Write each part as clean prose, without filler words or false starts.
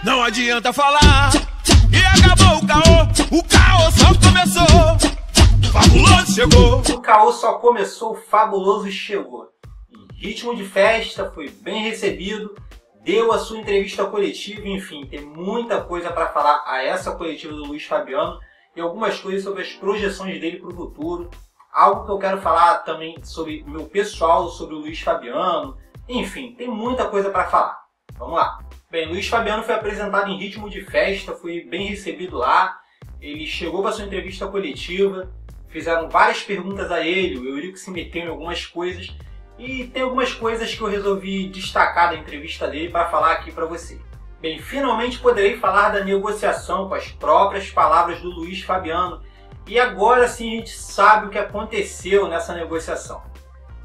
Não adianta falar, e acabou o caô só começou, o Fabuloso chegou. O caô só começou, o Fabuloso chegou. Em ritmo de festa, foi bem recebido, deu a sua entrevista coletiva, enfim, tem muita coisa para falar a essa coletiva do Luiz Fabiano e algumas coisas sobre as projeções dele para o futuro. Algo que eu quero falar também sobre o meu pessoal, sobre o Luiz Fabiano, enfim, tem muita coisa para falar. Vamos lá. Bem, Luiz Fabiano foi apresentado em ritmo de festa, foi bem recebido lá, ele chegou para sua entrevista coletiva, fizeram várias perguntas a ele, o Eurico se meteu em algumas coisas e tem algumas coisas que eu resolvi destacar da entrevista dele para falar aqui para você. Bem, finalmente poderei falar da negociação com as próprias palavras do Luiz Fabiano e agora sim a gente sabe o que aconteceu nessa negociação.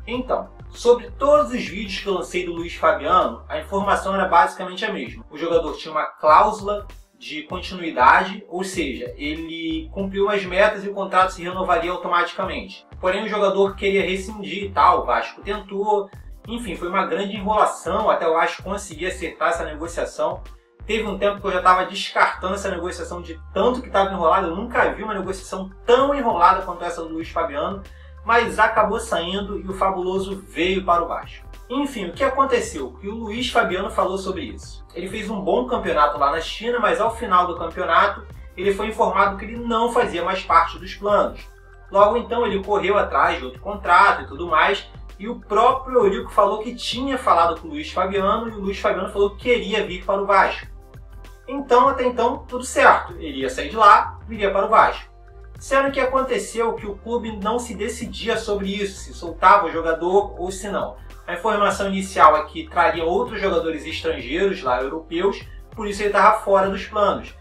Então, sobre todos os vídeos que eu lancei do Luiz Fabiano, a informação era basicamente a mesma. O jogador tinha uma cláusula de continuidade, ou seja, ele cumpriu as metas e o contrato se renovaria automaticamente. Porém, o jogador queria rescindir e tal, o Vasco tentou, enfim, foi uma grande enrolação até o Vasco conseguir acertar essa negociação. Teve um tempo que eu já estava descartando essa negociação de tanto que estava enrolada, eu nunca vi uma negociação tão enrolada quanto essa do Luiz Fabiano, mas acabou saindo e o Fabuloso veio para o Vasco. Enfim, o que aconteceu? O que o Luiz Fabiano falou sobre isso? Ele fez um bom campeonato lá na China, mas ao final do campeonato ele foi informado que ele não fazia mais parte dos planos. Logo então ele correu atrás de outro contrato e tudo mais, e o próprio Eurico falou que tinha falado com o Luiz Fabiano e o Luiz Fabiano falou que queria vir para o Vasco. Então, até então, tudo certo. Ele ia sair de lá, viria para o Vasco. Sendo que aconteceu que o clube não se decidia sobre isso, se soltava o jogador ou se não. A informação inicial é que traria outros jogadores estrangeiros lá, europeus, por isso ele estava fora dos planos.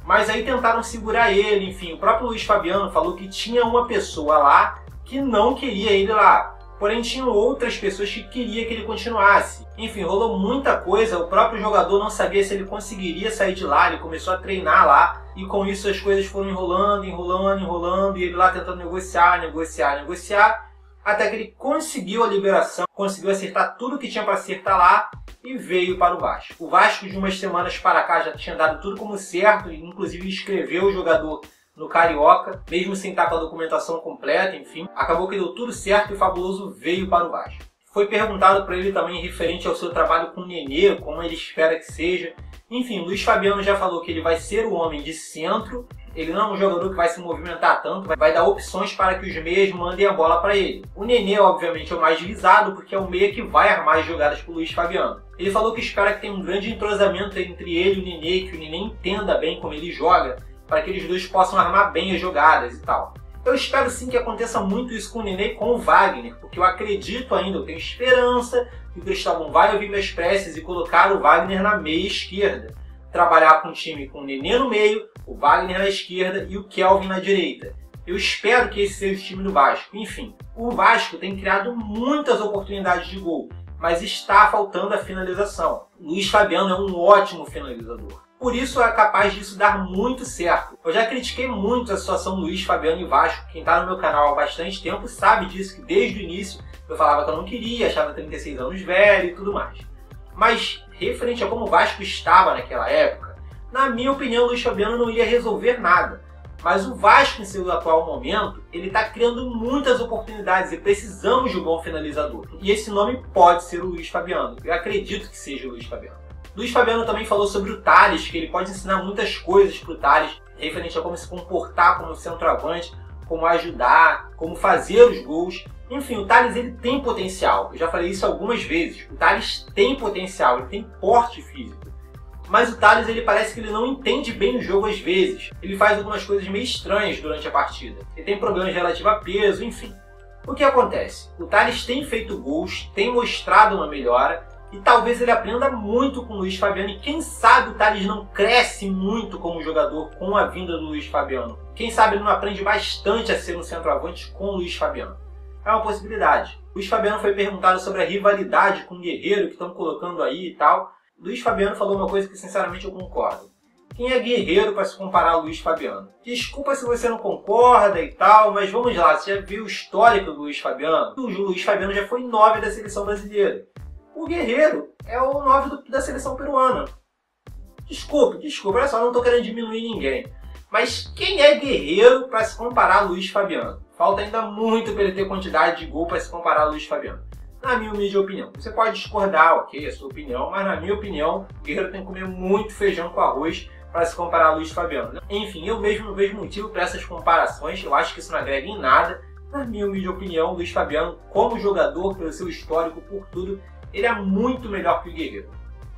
Mas aí tentaram segurar ele, enfim, o próprio Luiz Fabiano falou que tinha uma pessoa lá que não queria ele lá. Porém, tinham outras pessoas que queriam que ele continuasse. Enfim, rolou muita coisa, o próprio jogador não sabia se ele conseguiria sair de lá, ele começou a treinar lá, e com isso as coisas foram enrolando, e ele lá tentando negociar, até que ele conseguiu a liberação, conseguiu acertar tudo que tinha para acertar lá, e veio para o Vasco. O Vasco, de umas semanas para cá, já tinha dado tudo como certo, inclusive inscreveu o jogador no Carioca, mesmo sem estar com a documentação completa, enfim. Acabou que deu tudo certo e o Fabuloso veio para o Vasco. Foi perguntado para ele também referente ao seu trabalho com o Nenê, como ele espera que seja. Enfim, o Luiz Fabiano já falou que ele vai ser o homem de centro, ele não é um jogador que vai se movimentar tanto, vai dar opções para que os meias mandem a bola para ele. O Nenê, obviamente, é o mais visado, porque é o meia que vai armar as jogadas para o Luiz Fabiano. Ele falou que espera que tenha um grande entrosamento entre ele e o Nenê, que o Nenê entenda bem como ele joga, para que eles dois possam armar bem as jogadas e tal. Eu espero sim que aconteça muito isso com o Nenê e com o Wagner, porque eu acredito ainda, eu tenho esperança que o Cristóvão vai ouvir minhas preces e colocar o Wagner na meia esquerda. Trabalhar com um time com o Nenê no meio, o Wagner na esquerda e o Kelvin na direita. Eu espero que esse seja o time do Vasco. Enfim, o Vasco tem criado muitas oportunidades de gol, mas está faltando a finalização. O Luiz Fabiano é um ótimo finalizador. Por isso é capaz disso dar muito certo. Eu já critiquei muito a situação do Luiz Fabiano e Vasco. Quem está no meu canal há bastante tempo sabe disso, que desde o início eu falava que eu não queria, achava 36 anos velho e tudo mais. Mas, referente a como o Vasco estava naquela época, na minha opinião, o Luiz Fabiano não ia resolver nada. Mas o Vasco, em seu atual momento, ele está criando muitas oportunidades e precisamos de um bom finalizador. E esse nome pode ser o Luiz Fabiano. Eu acredito que seja o Luiz Fabiano. Luiz Fabiano também falou sobre o Thales, que ele pode ensinar muitas coisas para o Thales, referente a como se comportar como centroavante, como ajudar, como fazer os gols. Enfim, o Thales ele tem potencial. Eu já falei isso algumas vezes. O Thales tem potencial, ele tem porte físico. Mas o Thales ele parece que ele não entende bem o jogo às vezes. Ele faz algumas coisas meio estranhas durante a partida. Ele tem problemas relativos a peso, enfim. O que acontece? O Thales tem feito gols, tem mostrado uma melhora, e talvez ele aprenda muito com o Luiz Fabiano. E quem sabe o Thales não cresce muito como jogador com a vinda do Luiz Fabiano. Quem sabe ele não aprende bastante a ser um centroavante com o Luiz Fabiano. É uma possibilidade. O Luiz Fabiano foi perguntado sobre a rivalidade com o Guerreiro que estão colocando aí e tal. O Luiz Fabiano falou uma coisa que sinceramente eu concordo. Quem é Guerreiro para se comparar ao Luiz Fabiano? Desculpa se você não concorda e tal, mas vamos lá, você já viu o histórico do Luiz Fabiano? O Luiz Fabiano já foi 9 da seleção brasileira. O Guerreiro é o 9 da seleção peruana. Desculpa, olha só, não tô querendo diminuir ninguém. Mas quem é Guerreiro para se comparar a Luiz Fabiano? Falta ainda muito para ele ter quantidade de gol para se comparar a Luiz Fabiano. Na minha humilde opinião. Você pode discordar, ok, é a sua opinião, mas na minha opinião, o Guerreiro tem que comer muito feijão com arroz para se comparar a Luiz Fabiano. Enfim, eu mesmo não vejo motivo para essas comparações, eu acho que isso não agrega em nada. Na minha humilde opinião, o Luiz Fabiano, como jogador, pelo seu histórico, por tudo, ele é muito melhor que o Guerreiro.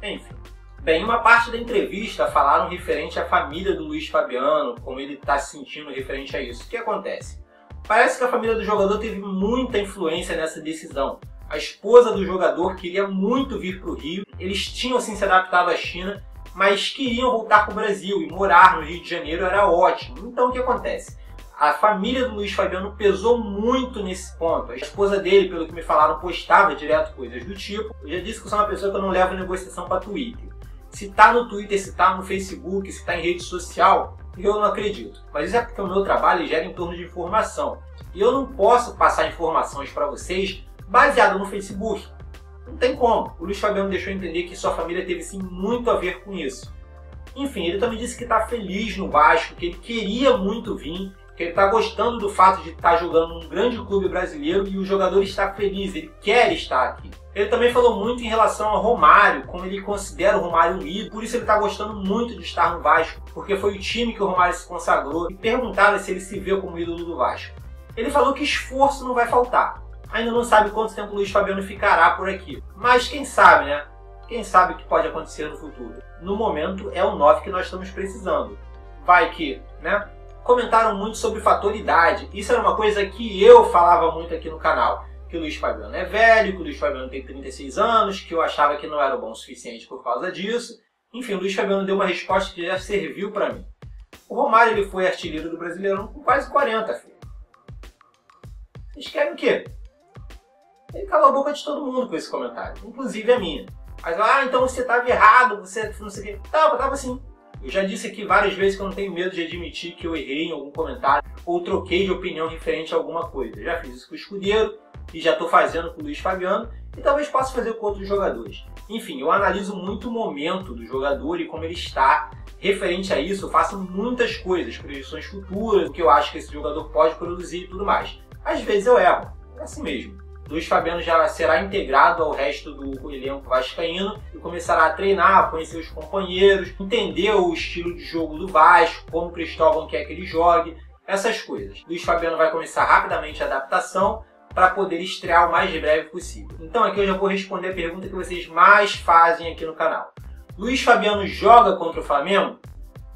Enfim. Bem, uma parte da entrevista falaram referente à família do Luiz Fabiano, como ele está se sentindo referente a isso. O que acontece? Parece que a família do jogador teve muita influência nessa decisão. A esposa do jogador queria muito vir para o Rio, eles tinham assim, se adaptado à China, mas queriam voltar para o Brasil e morar no Rio de Janeiro era ótimo. Então o que acontece? A família do Luiz Fabiano pesou muito nesse ponto. A esposa dele, pelo que me falaram, postava direto coisas do tipo. Eu já disse que eu sou uma pessoa que eu não levo negociação para Twitter. Se tá no Twitter, se tá no Facebook, se tá em rede social, eu não acredito. Mas isso é porque o meu trabalho gera em torno de informação. E eu não posso passar informações para vocês baseado no Facebook. Não tem como. O Luiz Fabiano deixou entender que sua família teve sim muito a ver com isso. Enfim, ele também disse que está feliz no Vasco, que ele queria muito vir, que ele está gostando do fato de estar jogando num grande clube brasileiro e o jogador está feliz, ele quer estar aqui. Ele também falou muito em relação ao Romário, como ele considera o Romário um ídolo, por isso ele está gostando muito de estar no Vasco, porque foi o time que o Romário se consagrou, e perguntaram se ele se vê como ídolo do Vasco. Ele falou que esforço não vai faltar. Ainda não sabe quanto tempo o Luiz Fabiano ficará por aqui, mas quem sabe, né? Quem sabe o que pode acontecer no futuro. No momento é o 9 que nós estamos precisando. Vai que, né? Comentaram muito sobre fator idade. Isso era uma coisa que eu falava muito aqui no canal. Que o Luiz Fabiano é velho, que o Luiz Fabiano tem 36 anos, que eu achava que não era bom o suficiente por causa disso. Enfim, o Luiz Fabiano deu uma resposta que já serviu para mim. O Romário ele foi artilheiro do Brasileirão com quase 40, filho. Vocês querem o quê? Ele calou a boca de todo mundo com esse comentário, inclusive a minha. Mas, então você estava errado, você não sei o quê. Tava assim. Eu já disse aqui várias vezes que eu não tenho medo de admitir que eu errei em algum comentário ou troquei de opinião referente a alguma coisa. Eu já fiz isso com o Escudeiro e já estou fazendo com o Luiz Fabiano e talvez possa fazer com outros jogadores. Enfim, eu analiso muito o momento do jogador e como ele está. Referente a isso, eu faço muitas coisas, projeções futuras, o que eu acho que esse jogador pode produzir e tudo mais. Às vezes eu erro, é assim mesmo. Luiz Fabiano já será integrado ao resto do elenco vascaíno e começará a treinar, conhecer os companheiros, entender o estilo de jogo do Vasco, como o Cristóvão quer que ele jogue, essas coisas. Luiz Fabiano vai começar rapidamente a adaptação para poder estrear o mais breve possível. Então aqui eu já vou responder a pergunta que vocês mais fazem aqui no canal. Luiz Fabiano joga contra o Flamengo?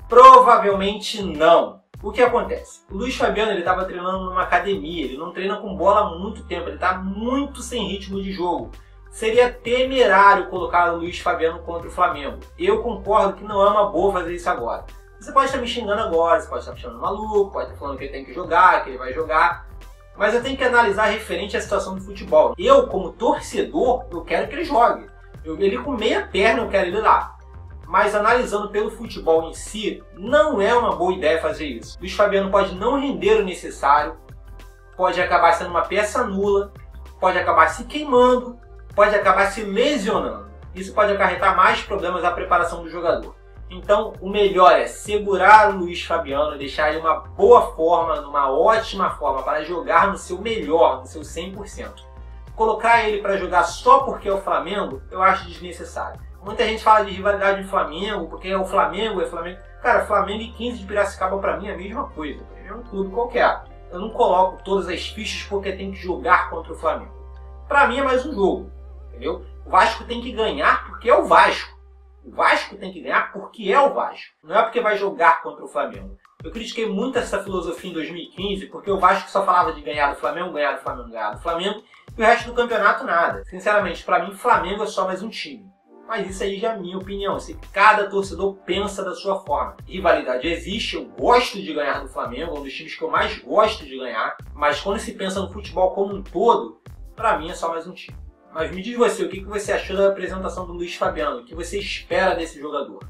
Provavelmente não. O que acontece? O Luiz Fabiano estava treinando numa academia, ele não treina com bola há muito tempo, ele está muito sem ritmo de jogo. Seria temerário colocar o Luiz Fabiano contra o Flamengo. Eu concordo que não é uma boa fazer isso agora. Você pode estar me xingando agora, você pode estar me chamando maluco, pode estar falando que ele tem que jogar, que ele vai jogar. Mas eu tenho que analisar referente à situação do futebol. Eu, como torcedor, eu quero que ele jogue. Ele com meia perna, eu quero ele lá. Mas analisando pelo futebol em si, não é uma boa ideia fazer isso. Luiz Fabiano pode não render o necessário, pode acabar sendo uma peça nula, pode acabar se queimando, pode acabar se lesionando. Isso pode acarretar mais problemas à preparação do jogador. Então, o melhor é segurar o Luiz Fabiano, deixar ele uma boa forma, numa ótima forma, para jogar no seu melhor, no seu 100%. Colocar ele para jogar só porque é o Flamengo, eu acho desnecessário. Muita gente fala de rivalidade do Flamengo, porque é o Flamengo, é Flamengo. Cara, Flamengo e 15 de Piracicaba para mim é a mesma coisa. É um clube qualquer. Eu não coloco todas as fichas porque tem que jogar contra o Flamengo. Para mim é mais um jogo, entendeu? O Vasco tem que ganhar porque é o Vasco. O Vasco tem que ganhar porque é o Vasco. Não é porque vai jogar contra o Flamengo. Eu critiquei muito essa filosofia em 2015 porque o Vasco só falava de ganhar do Flamengo, ganhar do Flamengo, ganhar do Flamengo. E o resto do campeonato nada. Sinceramente, para mim, Flamengo é só mais um time. Mas isso aí já é a minha opinião. Cada torcedor pensa da sua forma. Rivalidade existe, eu gosto de ganhar do Flamengo, é um dos times que eu mais gosto de ganhar. Mas quando se pensa no futebol como um todo, pra mim é só mais um time. Mas me diz você, o que você achou da apresentação do Luiz Fabiano? O que você espera desse jogador?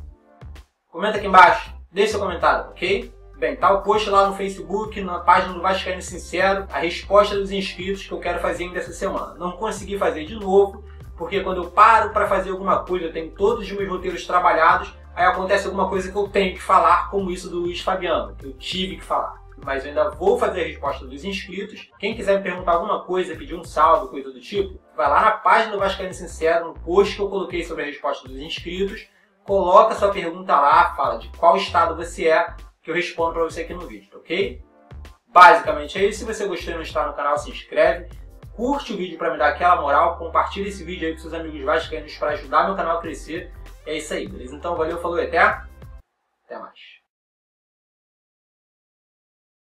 Comenta aqui embaixo, deixe seu comentário, ok? Bem, tá o post lá no Facebook, na página do Vascaíno Sincero, a resposta dos inscritos que eu quero fazer ainda essa semana. Não consegui fazer de novo, porque quando eu paro para fazer alguma coisa, eu tenho todos os meus roteiros trabalhados, aí acontece alguma coisa que eu tenho que falar, como isso do Luiz Fabiano, que eu tive que falar. Mas eu ainda vou fazer a resposta dos inscritos. Quem quiser me perguntar alguma coisa, pedir um salve, coisa do tipo, vai lá na página do Vascaíno Sincero, no post que eu coloquei sobre a resposta dos inscritos, coloca sua pergunta lá, fala de qual estado você é, que eu respondo para você aqui no vídeo, ok? Basicamente é isso. Se você gostou e não está no canal, se inscreve, curte o vídeo para me dar aquela moral, compartilha esse vídeo aí com seus amigos vascaínos para ajudar meu canal a crescer. É isso aí, beleza? Então valeu, falou e até mais.